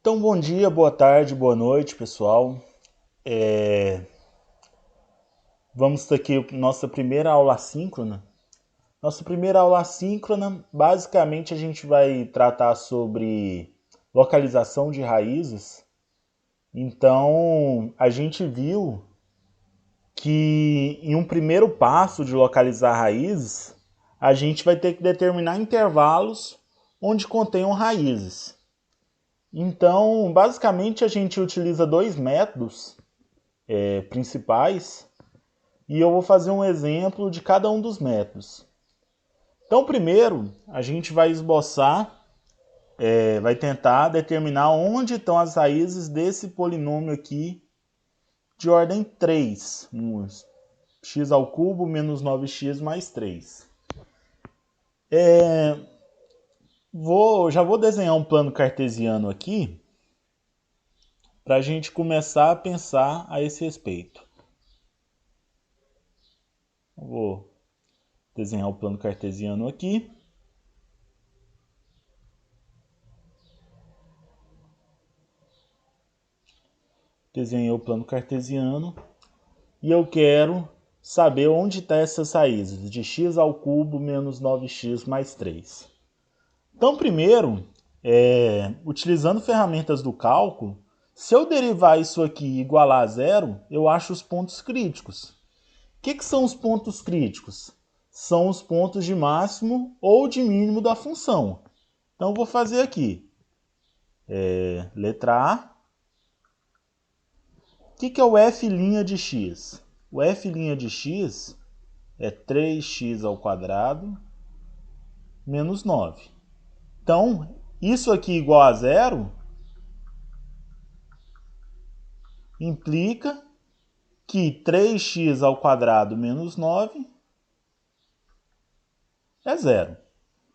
Então, bom dia, boa tarde, boa noite, pessoal. Vamos ter aqui nossa primeira aula assíncrona. Nossa primeira aula assíncrona, basicamente a gente vai tratar sobre localização de raízes. Então, a gente viu que em um primeiro passo de localizar raízes, a gente vai ter que determinar intervalos onde contenham raízes. Então, basicamente, a gente utiliza dois métodos principais e eu vou fazer um exemplo de cada um dos métodos. Então, primeiro, a gente vai esboçar, vai tentar determinar onde estão as raízes desse polinômio aqui de ordem 3, x ao cubo menos 9x mais 3. Já vou desenhar um plano cartesiano aqui para a gente começar a pensar a esse respeito. Vou desenhar o plano cartesiano aqui. Desenhei o plano cartesiano e eu quero saber onde estão essas raízes de x ao cubo menos 9x mais 3. Então, primeiro, utilizando ferramentas do cálculo, se eu derivar isso aqui e igualar a zero, eu acho os pontos críticos. O que são os pontos críticos? São os pontos de máximo ou de mínimo da função. Então, eu vou fazer aqui. Letra A. O que é o f' de x? O f' de x é 3x ao quadrado menos 9. Então, isso aqui igual a zero implica que 3x ao quadrado menos 9 é zero.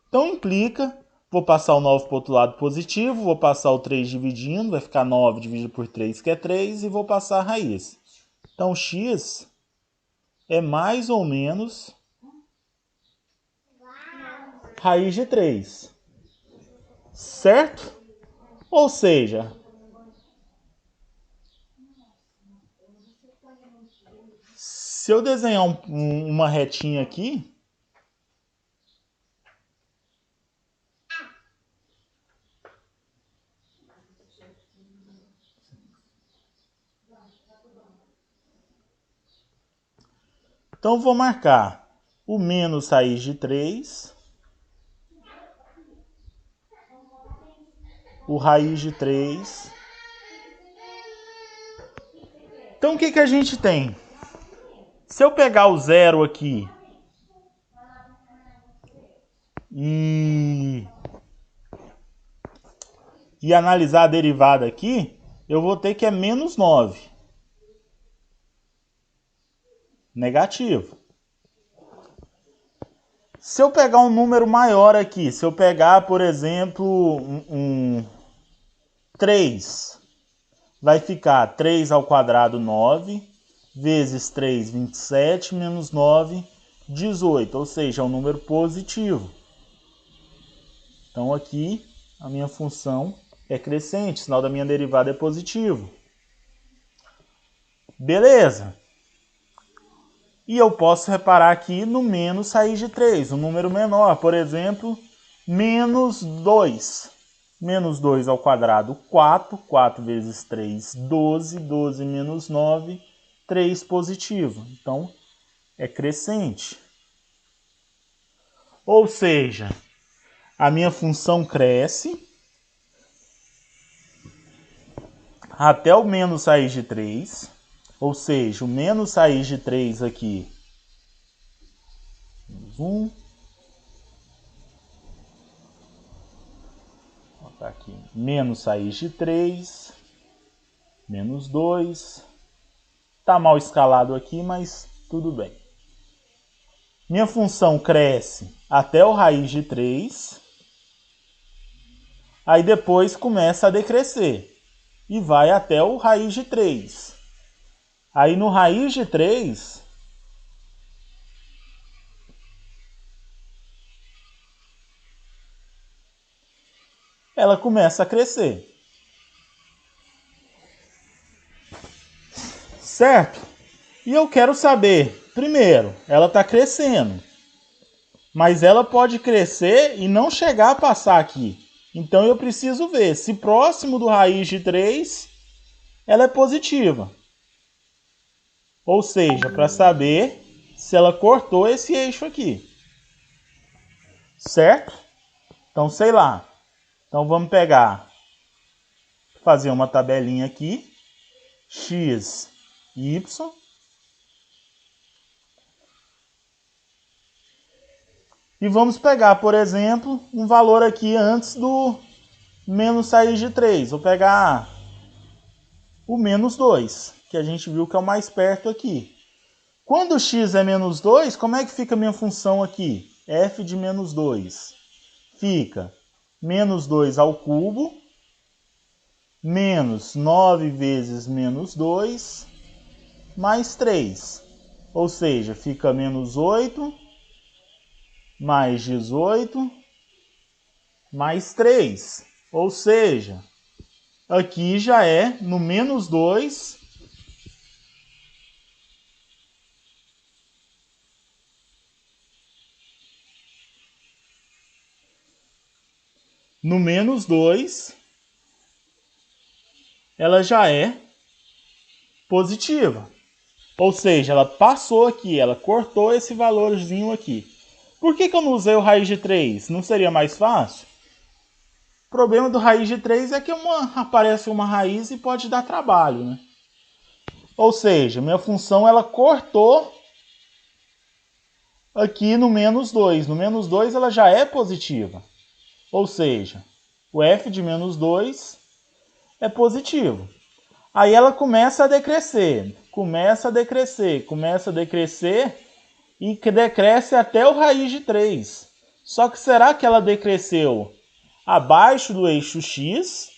Então, implica, vou passar o 9 para o outro lado positivo, vou passar o 3 dividindo, vai ficar 9 dividido por 3, que é 3, e vou passar a raiz. Então, x é mais ou menos raiz de 3. Certo? Ou seja, se eu desenhar uma retinha aqui, então vou marcar o menos raiz de 3, o raiz de 3. Então o que a gente tem? Se eu pegar o zero aqui e analisar a derivada aqui, eu vou ter que é menos 9. Negativo. Se eu pegar um número maior aqui, se eu pegar, por exemplo, um 3, vai ficar 3 ao quadrado 9, vezes 3, 27, menos 9, 18, ou seja, é um número positivo. Então aqui a minha função é crescente, o sinal da minha derivada é positivo. Beleza. E eu posso reparar aqui no menos raiz de 3, um número menor, por exemplo, menos 2. Menos 2 ao quadrado, 4. 4 vezes 3, 12. 12 menos 9, 3 positivo. Então, é crescente. Ou seja, a minha função cresce até o menos raiz de 3. Ou seja, o menos raiz de 3 aqui, 1. Vou botar aqui, menos raiz de 3, menos 2. Está mal escalado aqui, mas tudo bem. Minha função cresce até o raiz de 3. Aí depois começa a decrescer. E vai até o raiz de 3. Aí no raiz de 3, ela começa a crescer. certo? E eu quero saber, primeiro, ela está crescendo, mas ela pode crescer e não chegar a passar aqui. Então eu preciso ver se próximo do raiz de 3 ela é positiva. Ou seja, para saber se ela cortou esse eixo aqui. Certo? Então, sei lá. Então vamos pegar, fazer uma tabelinha aqui. X, Y. E vamos pegar, por exemplo, um valor aqui antes do menos raiz de 3. Vou pegar o menos 2, que a gente viu que é o mais perto aqui. Quando x é menos 2, como é que fica a minha função aqui? F de menos 2. Fica menos 2 ao cubo, menos 9 vezes menos 2, mais 3. Ou seja, fica menos 8, mais 18, mais 3. Ou seja, aqui já é no menos 2, no menos 2, ela já é positiva. Ou seja, ela passou aqui, ela cortou esse valorzinho aqui. Por que eu não usei o raiz de 3? Não seria mais fácil? O problema do raiz de 3 é que aparece uma raiz e pode dar trabalho, né? Ou seja, minha função ela cortou aqui no menos 2. No menos 2 ela já é positiva. Ou seja, o f de menos 2 é positivo. Aí ela começa a decrescer, começa a decrescer, começa a decrescer e decresce até o raiz de 3. Só que será que ela decresceu abaixo do eixo x?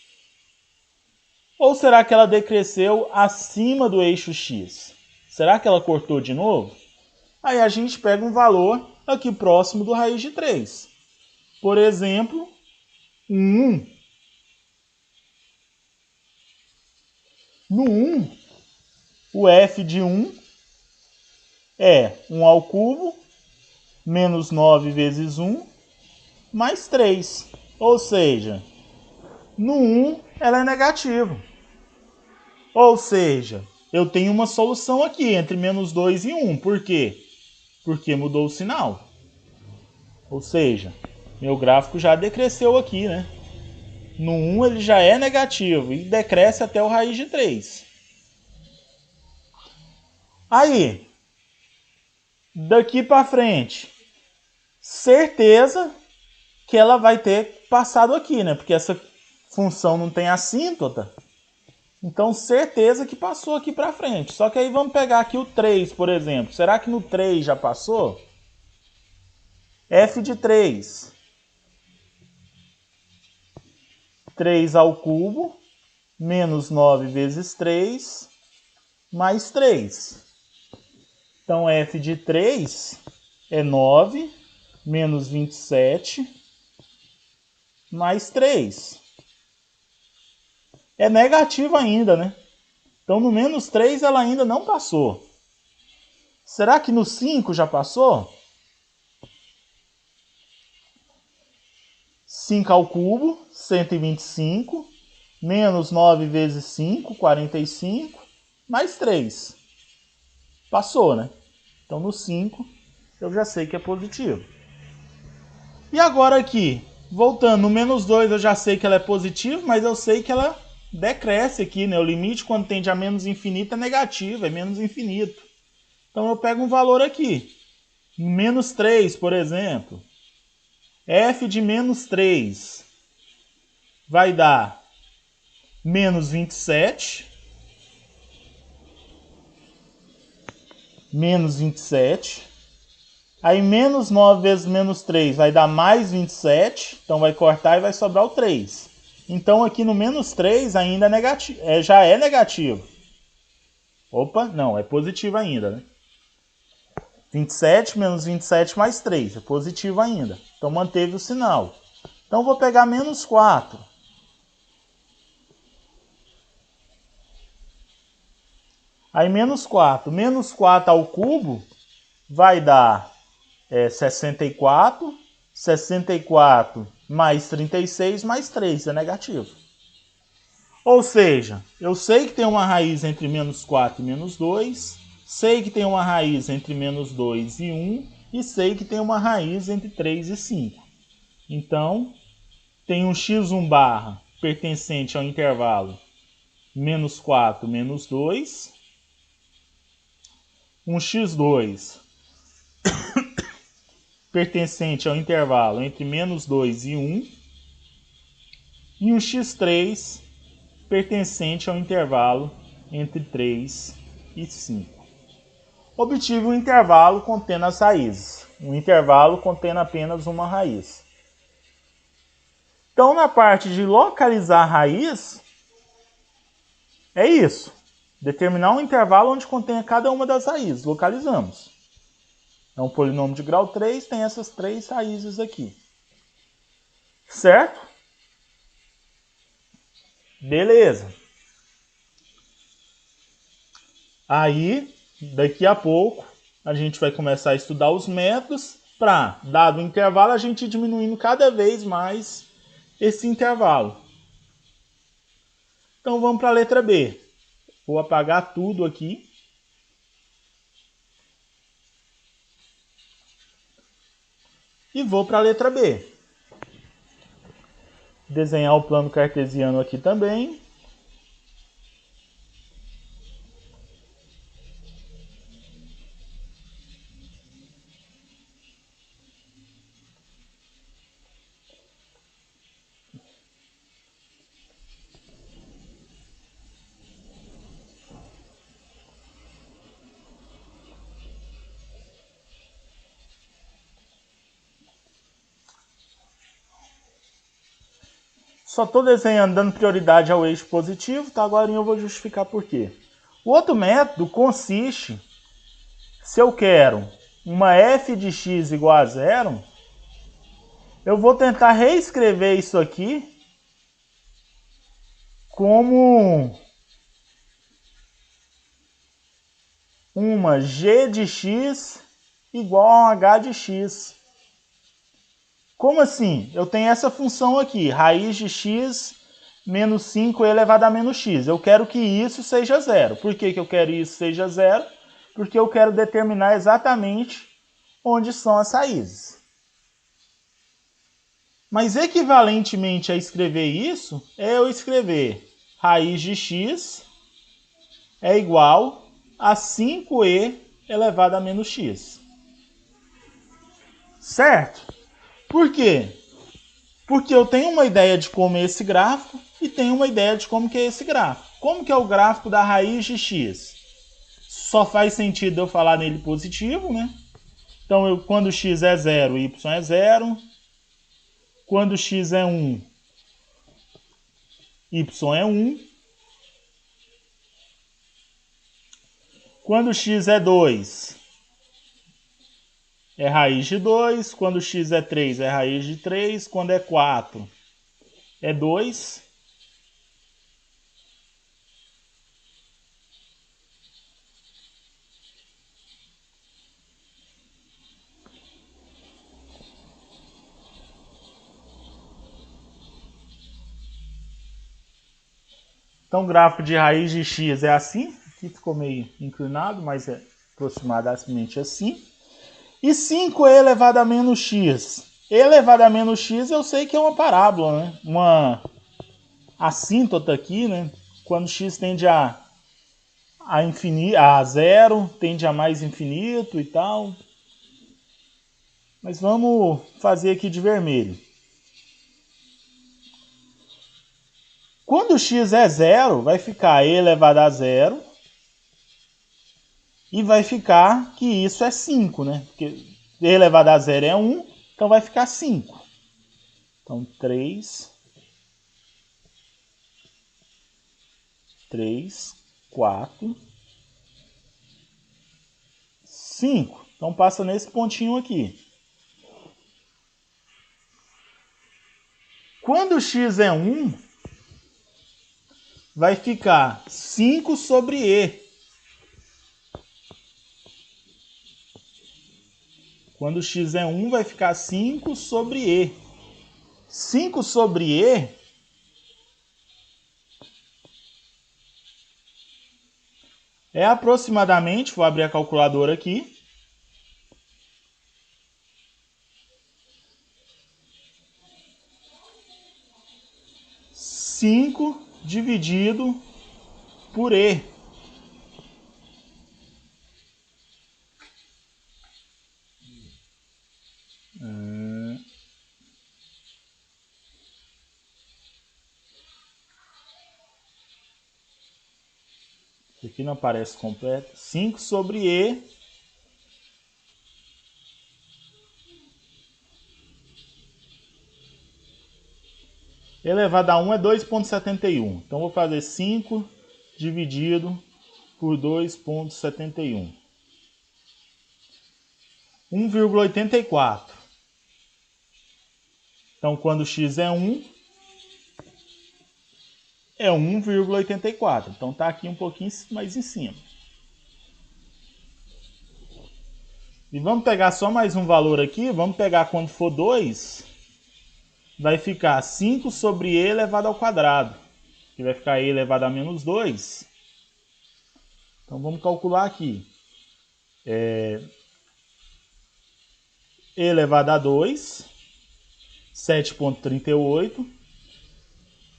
Ou será que ela decresceu acima do eixo x? Será que ela cortou de novo? Aí a gente pega um valor aqui próximo do raiz de 3. Por exemplo, 1. No 1, o f de 1 é 1 ao cubo, menos 9 vezes 1, mais 3. Ou seja, no 1 ela é negativa. Ou seja, eu tenho uma solução aqui entre menos 2 e 1. Por quê? Porque mudou o sinal. Ou seja, meu gráfico já decresceu aqui, né? No 1 ele já é negativo e decresce até o raiz de 3. Aí, daqui para frente, certeza que ela vai ter passado aqui, né? Porque essa função não tem assíntota. Então, certeza que passou aqui para frente. Só que aí vamos pegar aqui o 3, por exemplo. Será que no 3 já passou? F de 3. 3 ao cubo, menos 9 vezes 3, mais 3. Então, F de 3 é 9, menos 27, mais 3. É negativo ainda, né? Então, no menos 3 ela ainda não passou. Será que no 5 já passou? 5 ao cubo, 125, menos 9 vezes 5, 45, mais 3. Passou, né? Então, no 5, eu já sei que é positivo. E agora aqui, voltando, no menos 2 eu já sei que ela é positiva, mas eu sei que ela decresce aqui, né? O limite quando tende a menos infinito é negativo, é menos infinito. Então eu pego um valor aqui, menos 3, por exemplo. F de menos 3 vai dar menos 27. Menos 27. Aí menos 9 vezes menos 3 vai dar mais 27. Então vai cortar e vai sobrar o 3. Então aqui no menos 3 ainda é negativo, já é negativo. Opa, não, é positivo ainda, né? 27 menos 27 mais 3, é positivo ainda. Então manteve o sinal. Então vou pegar menos 4. Aí menos 4. Menos 4 ao cubo vai dar 64. 64 mais 36 mais 3 é negativo. Ou seja, eu sei que tem uma raiz entre menos 4 e menos 2, sei que tem uma raiz entre menos 2 e 1, e sei que tem uma raiz entre 3 e 5. Então, tem um x1 barra pertencente ao intervalo menos 4, menos 2, um x2 pertencente ao intervalo entre menos 2 e 1, e um x3 pertencente ao intervalo entre 3 e 5. Obtive um intervalo contendo as raízes. Um intervalo contendo apenas uma raiz. Então, na parte de localizar a raiz, é isso. Determinar um intervalo onde contenha cada uma das raízes. Localizamos. É um polinômio de grau 3, tem essas 3 raízes aqui. Certo? Beleza. Aí, daqui a pouco, a gente vai começar a estudar os métodos para, dado o intervalo, a gente ir diminuindo cada vez mais esse intervalo. Então vamos para a letra B. Vou apagar tudo aqui. E vou para a letra B. Desenhar o plano cartesiano aqui também. Só estou desenhando dando prioridade ao eixo positivo, tá? Agora eu vou justificar por quê. O outro método consiste, se eu quero uma f de x igual a 0, eu vou tentar reescrever isso aqui como uma g de x igual a um h de x. Como assim? Eu tenho essa função aqui, raiz de x menos 5 elevado a menos x. Eu quero que isso seja zero. Por que eu quero que isso seja zero? Porque eu quero determinar exatamente onde são as raízes. Mas equivalentemente a escrever isso, é eu escrever raiz de x é igual a 5e elevado a menos x. Certo? Por quê? Porque eu tenho uma ideia de como é esse gráfico e tenho uma ideia de como que é esse gráfico. Como que é o gráfico da raiz de x? Só faz sentido eu falar nele positivo, né? Então, quando x é 0, y é 0. Quando x é 1, y é 1. Quando x é 2, é raiz de 2. Quando x é 3, é raiz de 3. Quando é 4, é 2. Então, o gráfico de raiz de x é assim. Aqui ficou meio inclinado, mas é aproximadamente assim. E 5e elevado a menos x. E elevado a menos x eu sei que é uma parábola, né? Uma assíntota aqui, né? Quando x tende a zero, tende a mais infinito e tal. Mas vamos fazer aqui de vermelho. Quando x é zero, vai ficar e elevado a zero. E vai ficar que isso é 5, né? Porque e elevado a zero é 1, então vai ficar 5. Então, 3, 4, 5. Então, passa nesse pontinho aqui. Quando x é 1, vai ficar 5 sobre e. Quando x é 1, vai ficar 5 sobre e. 5 sobre e é aproximadamente, vou abrir a calculadora aqui, 5 dividido por e. Isso aqui não aparece completo. 5 sobre e elevado a 1 é 2,71. Então, vou fazer 5 dividido por 2,71. 1,84. Então, quando x é 1, é 1,84. Então, está aqui um pouquinho mais em cima. E vamos pegar só mais um valor aqui. Vamos pegar quando for 2. Vai ficar 5 sobre e elevado ao quadrado. Que vai ficar e elevado a menos 2. Então, vamos calcular aqui. E elevado a 2, 7,38.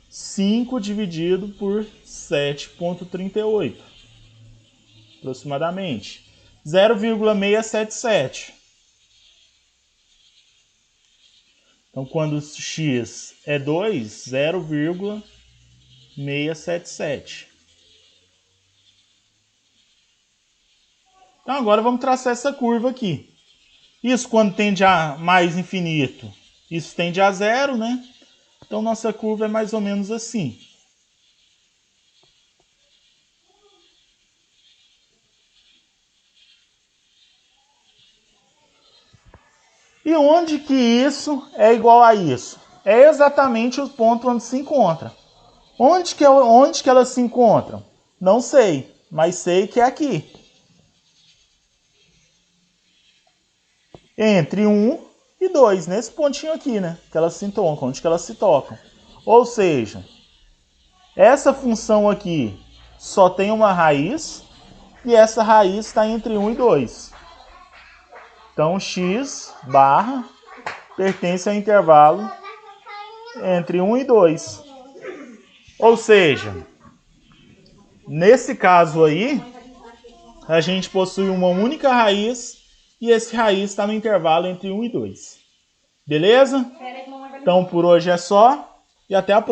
5 dividido por 7,38. Aproximadamente. 0,677. Então, quando x é 2, 0,677. Então, agora vamos traçar essa curva aqui. Isso quando tende a mais infinito, isso tende a zero, né? Então, nossa curva é mais ou menos assim. E onde que isso é igual a isso? É exatamente o ponto onde se encontra. Onde que elas se encontram? Não sei, mas sei que é aqui. Entre 1 e 2, nesse pontinho aqui, né? Que elas se tocam, onde que elas se tocam. Ou seja, essa função aqui só tem uma raiz e essa raiz está entre 1 e 2. Então, x barra pertence ao intervalo entre 1 e 2. Ou seja, nesse caso aí, a gente possui uma única raiz e esse raiz está no intervalo entre 1 e 2. Beleza? Então, por hoje é só e até a próxima.